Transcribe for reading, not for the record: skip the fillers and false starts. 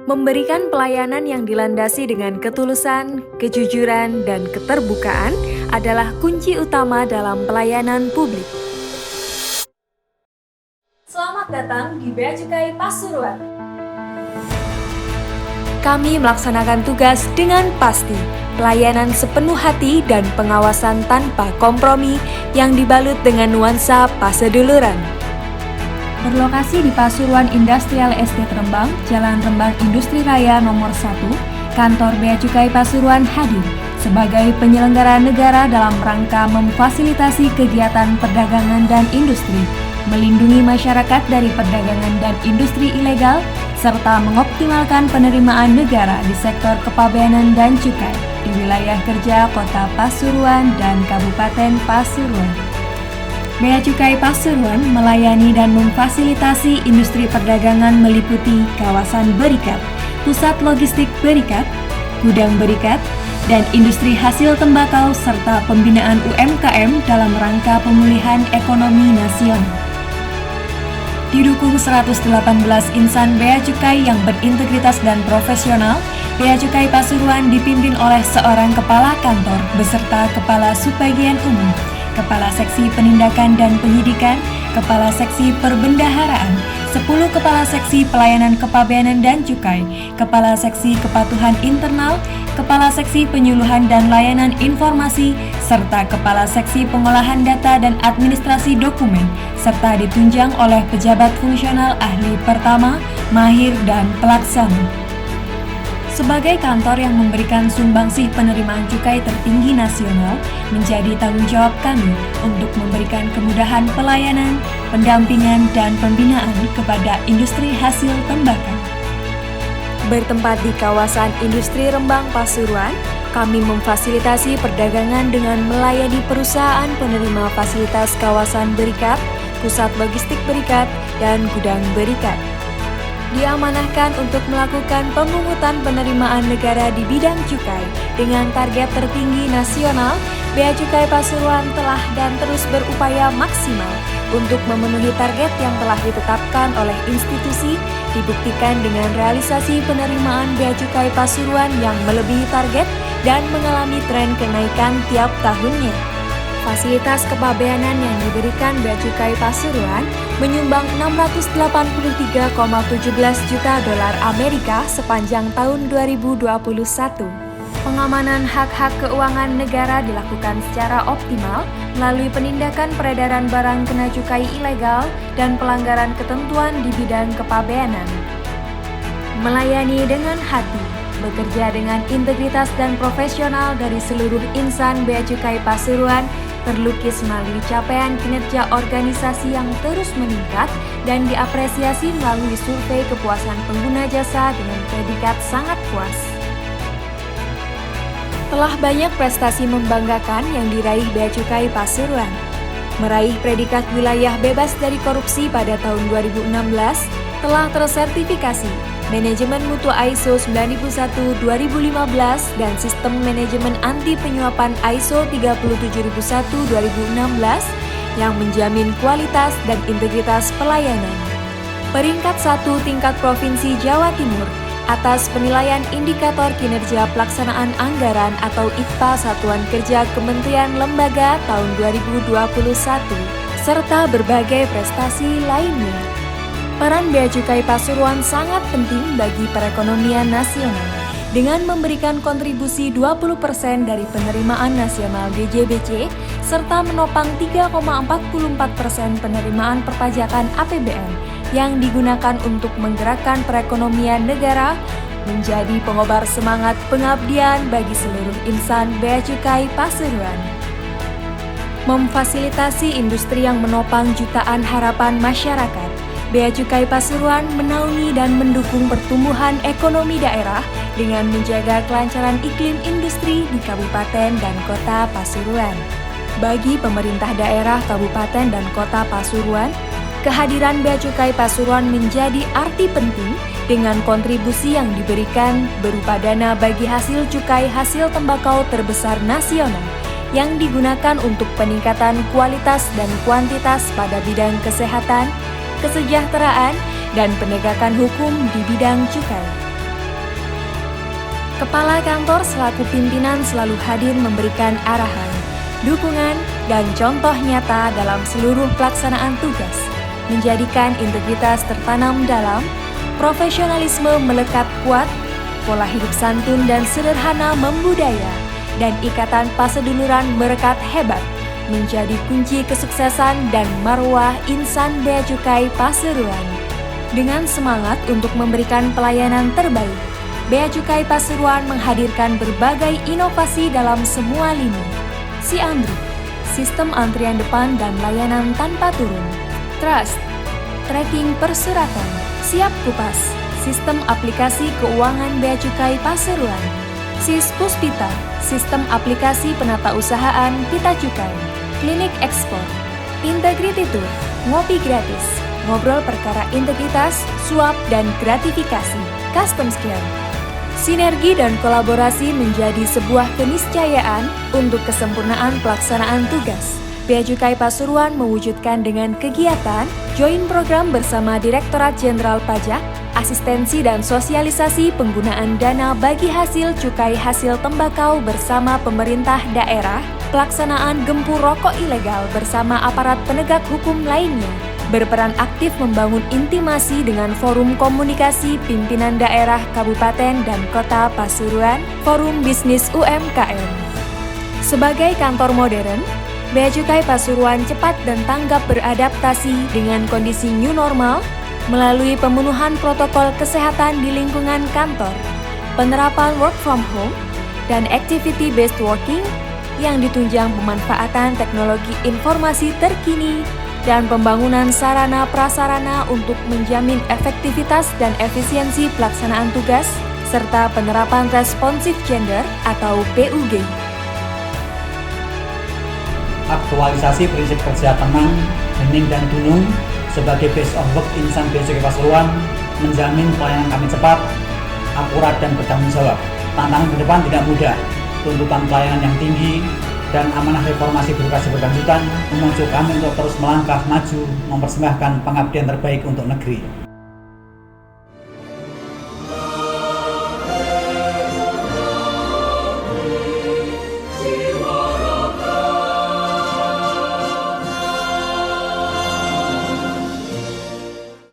Memberikan pelayanan yang dilandasi dengan ketulusan, kejujuran, dan keterbukaan adalah kunci utama dalam pelayanan publik. Selamat datang di Bea Cukai Pasuruan. Kami melaksanakan tugas dengan pasti, pelayanan sepenuh hati dan pengawasan tanpa kompromi yang dibalut dengan nuansa paseduluran. Berlokasi di Pasuruan Industrial Estate Rembang, Jalan Rembang Industri Raya nomor 1, kantor Bea Cukai Pasuruan hadir sebagai penyelenggara negara dalam rangka memfasilitasi kegiatan perdagangan dan industri, melindungi masyarakat dari perdagangan dan industri ilegal, serta mengoptimalkan penerimaan negara di sektor kepabeanan dan cukai di wilayah kerja Kota Pasuruan dan Kabupaten Pasuruan. Bea Cukai Pasuruan melayani dan memfasilitasi industri perdagangan meliputi kawasan berikat, pusat logistik berikat, gudang berikat, dan industri hasil tembakau serta pembinaan UMKM dalam rangka pemulihan ekonomi nasional. Didukung 118 insan Bea Cukai yang berintegritas dan profesional, Bea Cukai Pasuruan dipimpin oleh seorang kepala kantor beserta kepala subbagian umum, Kepala Seksi Penindakan dan Penyidikan, Kepala Seksi Perbendaharaan, 10 Kepala Seksi Pelayanan Kepabeanan dan Cukai, Kepala Seksi Kepatuhan Internal, Kepala Seksi Penyuluhan dan Layanan Informasi, serta Kepala Seksi Pengolahan Data dan Administrasi Dokumen, serta ditunjang oleh pejabat fungsional ahli pertama, mahir, dan pelaksana. Sebagai kantor yang memberikan sumbangsih penerimaan cukai tertinggi nasional, menjadi tanggung jawab kami untuk memberikan kemudahan pelayanan, pendampingan, dan pembinaan kepada industri hasil tembakau. Bertempat di kawasan industri Rembang Pasuruan, kami memfasilitasi perdagangan dengan melayani perusahaan penerima fasilitas kawasan berikat, pusat logistik berikat, dan gudang berikat. Diamanahkan untuk melakukan pemungutan penerimaan negara di bidang cukai dengan target tertinggi nasional. Bea Cukai Pasuruan telah dan terus berupaya maksimal untuk memenuhi target yang telah ditetapkan oleh institusi, dibuktikan dengan realisasi penerimaan Bea Cukai Pasuruan yang melebihi target dan mengalami tren kenaikan tiap tahunnya. Fasilitas kepabeanan yang diberikan Bea Cukai Pasuruan menyumbang 683,17 juta dolar Amerika sepanjang tahun 2021. Pengamanan hak-hak keuangan negara dilakukan secara optimal melalui penindakan peredaran barang kena cukai ilegal dan pelanggaran ketentuan di bidang kepabeanan. Melayani dengan hati, bekerja dengan integritas dan profesional dari seluruh insan Bea Cukai Pasuruan terlukis melalui capaian kinerja organisasi yang terus meningkat dan diapresiasi melalui survei kepuasan pengguna jasa dengan predikat sangat puas. Telah banyak prestasi membanggakan yang diraih Bea Cukai Pasuruan. Meraih predikat wilayah bebas dari korupsi pada tahun 2016, telah tersertifikasi Manajemen Mutu ISO 9001-2015 dan Sistem Manajemen Anti Penyuapan ISO 37001-2016 yang menjamin kualitas dan integritas pelayanan. Peringkat 1 tingkat Provinsi Jawa Timur atas penilaian indikator kinerja pelaksanaan anggaran atau IKPA Satuan Kerja Kementerian Lembaga tahun 2021, serta berbagai prestasi lainnya. Peran Bea Cukai Pasuruan sangat penting bagi perekonomian nasional dengan memberikan kontribusi 20% dari penerimaan nasional DJBC serta menopang 3,44% penerimaan perpajakan APBN yang digunakan untuk menggerakkan perekonomian negara, menjadi pengobar semangat pengabdian bagi seluruh insan Bea Cukai Pasuruan. Memfasilitasi industri yang menopang jutaan harapan masyarakat, Bea Cukai Pasuruan menaungi dan mendukung pertumbuhan ekonomi daerah dengan menjaga kelancaran iklim industri di Kabupaten dan Kota Pasuruan. Bagi pemerintah daerah Kabupaten dan Kota Pasuruan, kehadiran Bea Cukai Pasuruan menjadi arti penting dengan kontribusi yang diberikan berupa dana bagi hasil cukai hasil tembakau terbesar nasional yang digunakan untuk peningkatan kualitas dan kuantitas pada bidang kesehatan, kesejahteraan, dan penegakan hukum di bidang cukai. Kepala kantor selaku pimpinan selalu hadir memberikan arahan, dukungan, dan contoh nyata dalam seluruh pelaksanaan tugas, menjadikan integritas tertanam dalam profesionalisme melekat kuat, pola hidup santun dan sederhana membudaya, dan ikatan paseduluran merekat hebat, menjadi kunci kesuksesan dan marwah insan Bea Cukai Pasuruan. Dengan semangat untuk memberikan pelayanan terbaik, Bea Cukai Pasuruan menghadirkan berbagai inovasi dalam semua lini. Siandri, sistem antrian depan dan layanan tanpa turun. Trust, tracking persuratan. Siap Kupas, sistem aplikasi keuangan Bea Cukai Pasuruan. SIS Puspita, sistem aplikasi penatausahaan Pita Cukai. Klinik Ekspor, Integrity Tour, ngopi gratis, ngobrol perkara integritas, suap dan gratifikasi. Customs Care, sinergi dan kolaborasi menjadi sebuah keniscayaan untuk kesempurnaan pelaksanaan tugas. Bea Cukai Pasuruan mewujudkan dengan kegiatan Join Program bersama Direktorat Jenderal Pajak, asistensi dan sosialisasi penggunaan dana bagi hasil cukai hasil tembakau bersama pemerintah daerah, pelaksanaan gempur rokok ilegal bersama aparat penegak hukum lainnya, berperan aktif membangun intimasi dengan forum komunikasi pimpinan daerah Kabupaten dan Kota Pasuruan, forum bisnis UMKM. Sebagai kantor modern, Bea Cukai Pasuruan cepat dan tanggap beradaptasi dengan kondisi new normal melalui pemenuhan protokol kesehatan di lingkungan kantor, penerapan work from home, dan activity-based working yang ditunjang pemanfaatan teknologi informasi terkini dan pembangunan sarana prasarana untuk menjamin efektivitas dan efisiensi pelaksanaan tugas, serta penerapan responsif gender atau PUG. Aktualisasi prinsip kerja tenang, hening, dan dunung sebagai base of work insan Bea Cukai Pasuruan menjamin pelayanan kami cepat, akurat, dan bertanggung jawab. Tantangan ke depan tidak mudah, tuntutan pelayanan yang tinggi, dan amanah reformasi birokrasi berkelanjutan memacu kami untuk terus melangkah maju, mempersembahkan pengabdian terbaik untuk negeri.